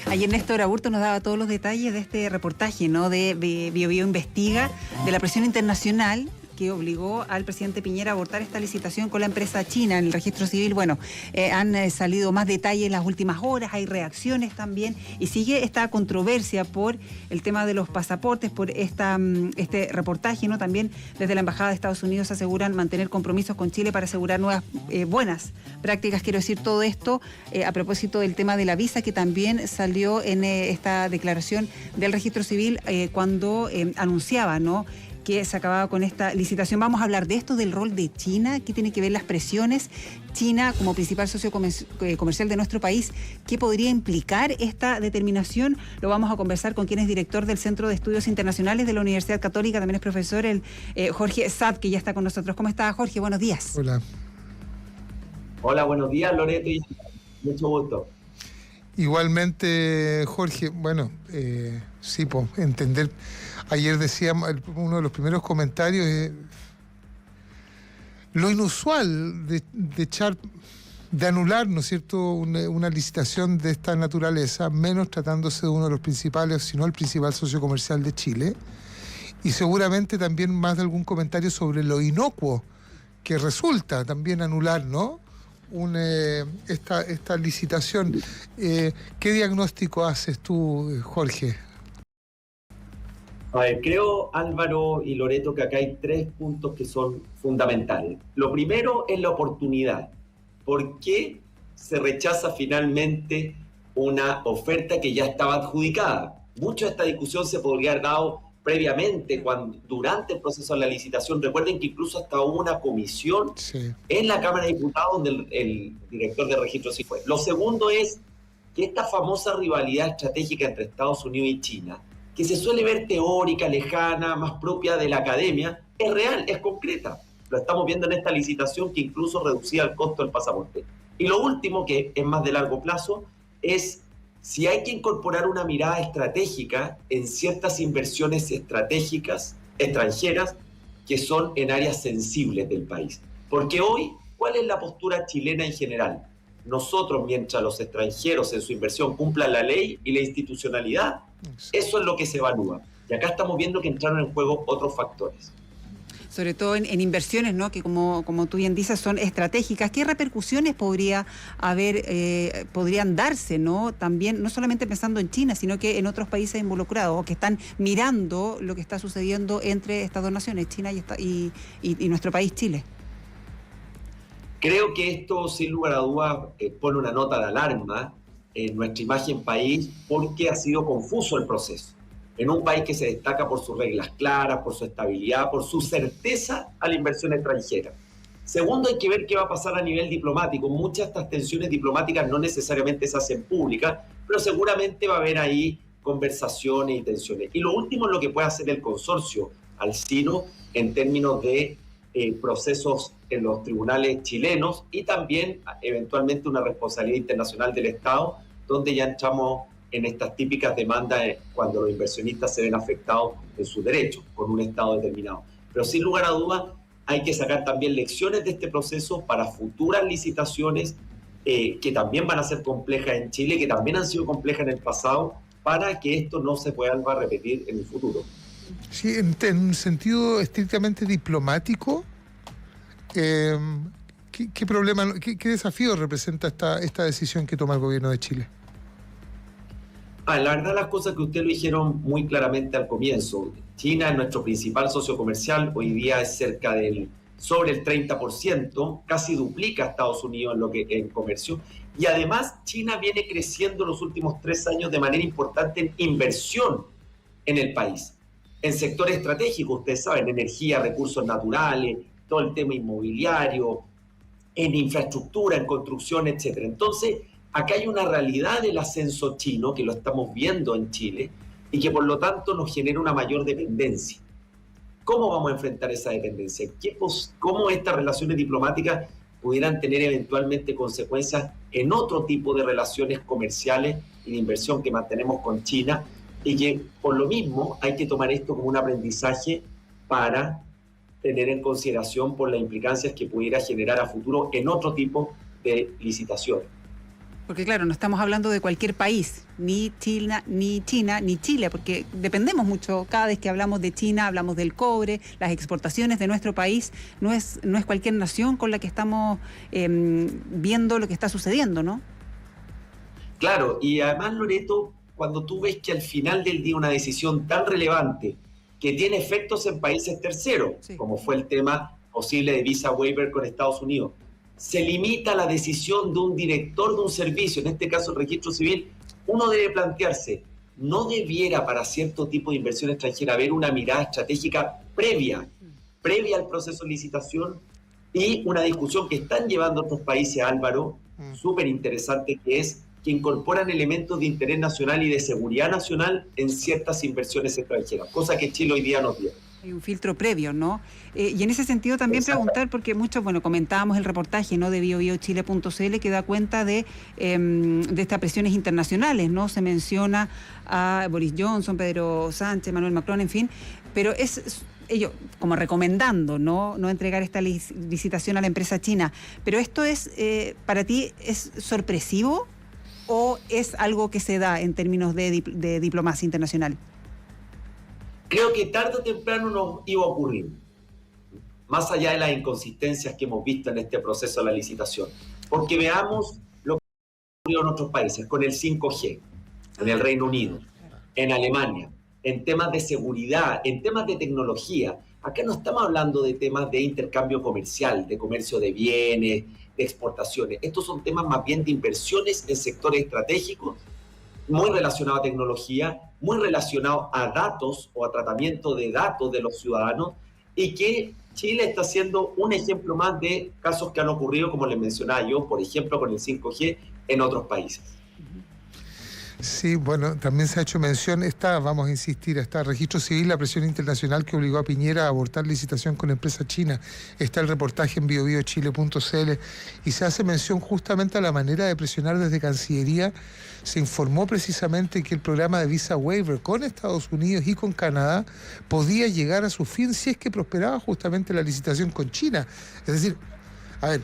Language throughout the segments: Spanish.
Ayer Néstor Aburto nos daba todos los detalles de este reportaje, ¿no?, de BioBio Investiga, de la presión internacional que obligó al presidente Piñera a abortar esta licitación con la empresa china en el registro civil. Bueno, han salido más detalles en las últimas horas, hay reacciones también, y sigue esta controversia por el tema de los pasaportes, por este reportaje, ¿no? También desde la Embajada de Estados Unidos aseguran mantener compromisos con Chile para asegurar nuevas buenas prácticas. Quiero decir todo esto a propósito del tema de la visa, que también salió en esta declaración del registro civil cuando anunciaba, ¿no?, que se acababa con esta licitación. Vamos a hablar de esto, del rol de China, qué tiene que ver las presiones. China, como principal socio comercial de nuestro país, ¿qué podría implicar esta determinación? Lo vamos a conversar con quien es director del Centro de Estudios Internacionales de la Universidad Católica, también es profesor, el Jorge Saad, que ya está con nosotros. ¿Cómo está, Jorge? Buenos días. Hola. Hola, buenos días, Loreto, y mucho gusto. Igualmente, Jorge, bueno, sí, pues, entender. Ayer decíamos, uno de los primeros comentarios es lo inusual de anular, ¿no es cierto?, una licitación de esta naturaleza, menos tratándose de uno de los principales, si no el principal socio comercial de Chile, y seguramente también más de algún comentario sobre lo inocuo que resulta también anular, ¿no?, esta licitación. ¿Qué diagnóstico haces tú, Jorge? A ver, creo, Álvaro y Loreto, que acá hay tres puntos que son fundamentales. Lo primero es la oportunidad. ¿Por qué se rechaza finalmente una oferta que ya estaba adjudicada? Mucho de esta discusión se podría haber dado previamente, durante el proceso de la licitación. Recuerden que incluso hasta hubo una comisión en la Cámara de Diputados donde el director de registro sí fue. Lo segundo es que esta famosa rivalidad estratégica entre Estados Unidos y China, que se suele ver teórica, lejana, más propia de la academia, es real, es concreta. Lo estamos viendo en esta licitación que incluso reducía el costo del pasaporte. Y lo último, que es más de largo plazo, es si hay que incorporar una mirada estratégica en ciertas inversiones estratégicas extranjeras que son en áreas sensibles del país. Porque hoy, ¿cuál es la postura chilena en general? Nosotros, mientras los extranjeros en su inversión cumplan la ley y la institucionalidad, eso es lo que se evalúa. Y acá estamos viendo que entraron en juego otros factores. Sobre todo en inversiones, ¿no?, que como tú bien dices, son estratégicas. ¿Qué repercusiones podrían darse, ¿no?, también, no solamente pensando en China, sino que en otros países involucrados, o que están mirando lo que está sucediendo entre estas dos naciones, China y nuestro país, Chile? Creo que esto, sin lugar a dudas, pone una nota de alarma en nuestra imagen país, porque ha sido confuso el proceso. En un país que se destaca por sus reglas claras, por su estabilidad, por su certeza a la inversión extranjera. Segundo, hay que ver qué va a pasar a nivel diplomático. Muchas de estas tensiones diplomáticas no necesariamente se hacen públicas, pero seguramente va a haber ahí conversaciones y tensiones. Y lo último es lo que puede hacer el consorcio Alcino en términos de procesos en los tribunales chilenos, y también eventualmente una responsabilidad internacional del Estado, donde ya entramos en estas típicas demandas cuando los inversionistas se ven afectados en sus derechos con un Estado determinado. Pero sin lugar a dudas hay que sacar también lecciones de este proceso para futuras licitaciones que también van a ser complejas en Chile, que también han sido complejas en el pasado, para que esto no se vuelva a repetir en el futuro. Sí, en un sentido estrictamente diplomático, ¿qué problema, qué desafío representa esta decisión que toma el gobierno de Chile? La verdad, las cosas que usted lo dijeron muy claramente al comienzo. China es nuestro principal socio comercial, hoy día es sobre el 30%, casi duplica a Estados Unidos en comercio, y además China viene creciendo los últimos 3 años de manera importante en inversión en el país, en sectores estratégicos, ustedes saben, energía, recursos naturales, todo el tema inmobiliario, en infraestructura, en construcción, etc. Entonces, acá hay una realidad del ascenso chino, que lo estamos viendo en Chile, y que por lo tanto nos genera una mayor dependencia. ¿Cómo vamos a enfrentar esa dependencia? ¿Cómo estas relaciones diplomáticas pudieran tener eventualmente consecuencias en otro tipo de relaciones comerciales y de inversión que mantenemos con China? Y que por lo mismo hay que tomar esto como un aprendizaje para tener en consideración por las implicancias que pudiera generar a futuro en otro tipo de licitaciones. Porque claro, no estamos hablando de cualquier país, ni China, ni Chile, porque dependemos mucho. Cada vez que hablamos de China, hablamos del cobre, las exportaciones de nuestro país. No es cualquier nación con la que estamos viendo lo que está sucediendo, ¿no? Claro, y además, Loreto, cuando tú ves que al final del día una decisión tan relevante que tiene efectos en países terceros, Sí. como fue el tema posible de visa waiver con Estados Unidos, se limita la decisión de un director de un servicio, en este caso el registro civil, uno debe plantearse, ¿no debiera para cierto tipo de inversión extranjera haber una mirada estratégica previa al proceso de licitación? Y una discusión que están llevando otros países, Álvaro, súper interesante, que es que incorporan elementos de interés nacional y de seguridad nacional en ciertas inversiones extranjeras, cosa que Chile hoy día no tiene. Hay un filtro previo, ¿no? Y en ese sentido también preguntar, porque muchos, bueno, comentábamos el reportaje, ¿no?, de biobiochile.cl que da cuenta de estas presiones internacionales, ¿no? Se menciona a Boris Johnson, Pedro Sánchez, Emmanuel Macron, en fin, pero ellos como recomendando no entregar esta licitación a la empresa china. Pero esto es, para ti, ¿es sorpresivo o es algo que se da en términos de diplomacia internacional? Creo que tarde o temprano nos iba a ocurrir, más allá de las inconsistencias que hemos visto en este proceso de la licitación. Porque veamos lo que ha ocurrido en otros países, con el 5G, en el Reino Unido, en Alemania, en temas de seguridad, en temas de tecnología. Acá no estamos hablando de temas de intercambio comercial, de comercio de bienes, de exportaciones. Estos son temas más bien de inversiones en sectores estratégicos, muy relacionado a tecnología, muy relacionado a datos o a tratamiento de datos de los ciudadanos, y que Chile está siendo un ejemplo más de casos que han ocurrido, como les mencionaba yo, por ejemplo, con el 5G en otros países. Sí, bueno, también se ha hecho mención, vamos a insistir, está el registro civil, la presión internacional que obligó a Piñera a abortar licitación con empresa china. Está el reportaje en biobiochile.cl y se hace mención justamente a la manera de presionar desde Cancillería. Se informó precisamente que el programa de visa waiver con Estados Unidos y con Canadá podía llegar a su fin si es que prosperaba justamente la licitación con China. Es decir, a ver,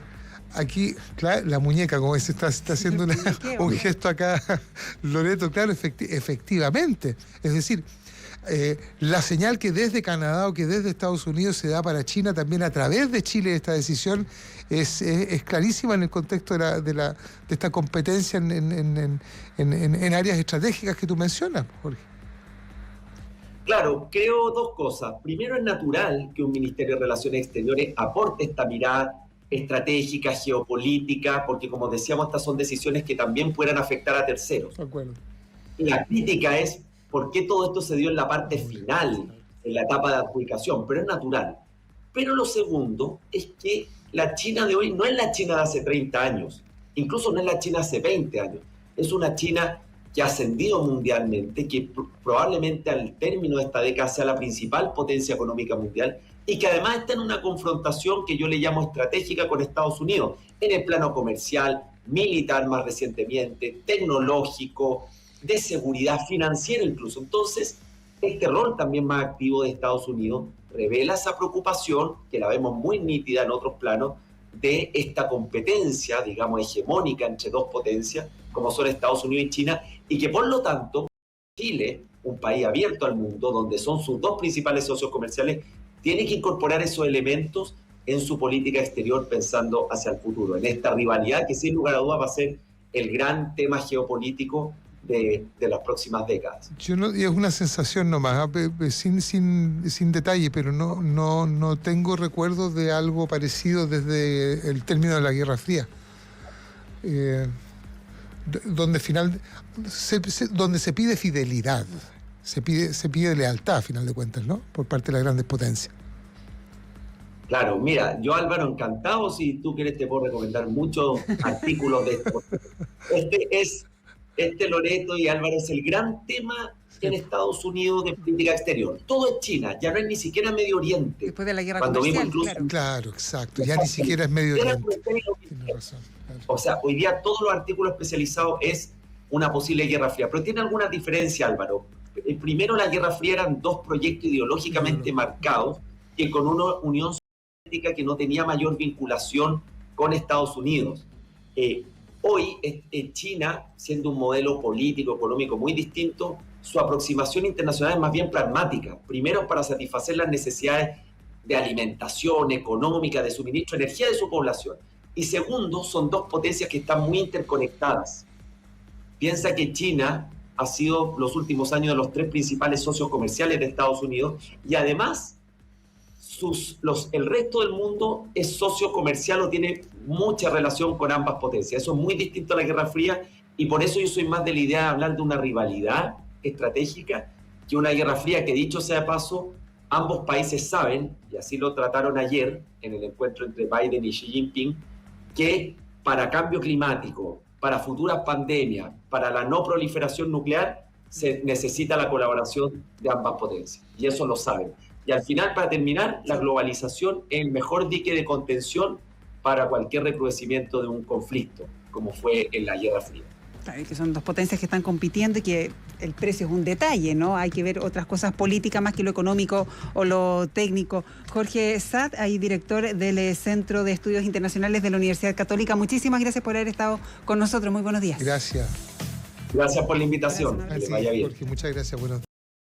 aquí, claro, la muñeca, como se está haciendo un gesto acá, Loreto, claro, efectivamente. Es decir, la señal que desde Canadá o que desde Estados Unidos se da para China también a través de Chile esta decisión es clarísima en el contexto de esta competencia en áreas estratégicas que tú mencionas, Jorge. Claro, creo dos cosas. Primero, es natural que un Ministerio de Relaciones Exteriores aporte esta mirada estratégica, geopolítica, porque como decíamos, estas son decisiones que también puedan afectar a terceros. De acuerdo. La crítica es por qué todo esto se dio en la parte final, en la etapa de adjudicación, pero es natural. Pero lo segundo es que la China de hoy no es la China de hace 30 años, incluso no es la China hace 20 años, es una China que ha ascendido mundialmente, que probablemente al término de esta década sea la principal potencia económica mundial, y que además está en una confrontación que yo le llamo estratégica con Estados Unidos, en el plano comercial, militar más recientemente, tecnológico, de seguridad financiera incluso. Entonces, este rol también más activo de Estados Unidos revela esa preocupación, que la vemos muy nítida en otros planos, de esta competencia, digamos, hegemónica entre dos potencias, como son Estados Unidos y China, y que por lo tanto Chile, un país abierto al mundo, donde son sus dos principales socios comerciales, tiene que incorporar esos elementos en su política exterior pensando hacia el futuro, en esta rivalidad que sin lugar a dudas va a ser el gran tema geopolítico de las próximas décadas. Y es una sensación nomás, sin detalle, pero no tengo recuerdos de algo parecido desde el término de la Guerra Fría. Donde se pide fidelidad, se pide lealtad, a final de cuentas, ¿no?, por parte de las grandes potencias. Claro, mira, yo, Álvaro, encantado, si tú quieres te puedo recomendar muchos artículos de esto. Loreto y Álvaro, es el gran tema en Estados Unidos de política exterior. Todo es China, ya no es ni siquiera Medio Oriente. Después de la guerra Cuando comercial, vimos incluso, Claro, exacto, ya ni siquiera es Medio Oriente. Tienes razón. Claro. O sea, hoy día todos los artículos especializados es una posible guerra fría, pero tiene alguna diferencia, Álvaro. Primero, la Guerra Fría eran dos proyectos ideológicamente marcados, que con una Unión Soviética que no tenía mayor vinculación con Estados Unidos. Hoy, China, siendo un modelo político, económico muy distinto, su aproximación internacional es más bien pragmática. Primero, para satisfacer las necesidades de alimentación, económica, de suministro de energía de su población. Y segundo, son dos potencias que están muy interconectadas. Piensa que China ha sido los últimos años de los 3 principales socios comerciales de Estados Unidos y además el resto del mundo es socio comercial o tiene mucha relación con ambas potencias. Eso es muy distinto a la Guerra Fría y por eso yo soy más de la idea de hablar de una rivalidad estratégica que una Guerra Fría que, dicho sea de paso, ambos países saben, y así lo trataron ayer en el encuentro entre Biden y Xi Jinping, que para cambio climático, para futuras pandemias, para la no proliferación nuclear, se necesita la colaboración de ambas potencias. Y eso lo saben. Y al final, para terminar, la globalización es el mejor dique de contención para cualquier recrudecimiento de un conflicto, como fue en la Guerra Fría. Claro, que son dos potencias que están compitiendo y que el precio es un detalle, ¿no? Hay que ver otras cosas políticas más que lo económico o lo técnico. Jorge Saad, ahí director del Centro de Estudios Internacionales de la Universidad Católica. Muchísimas gracias por haber estado con nosotros. Muy buenos días. Gracias. Gracias por la invitación. Gracias, que le vaya bien. Jorge, muchas gracias. Buenos días.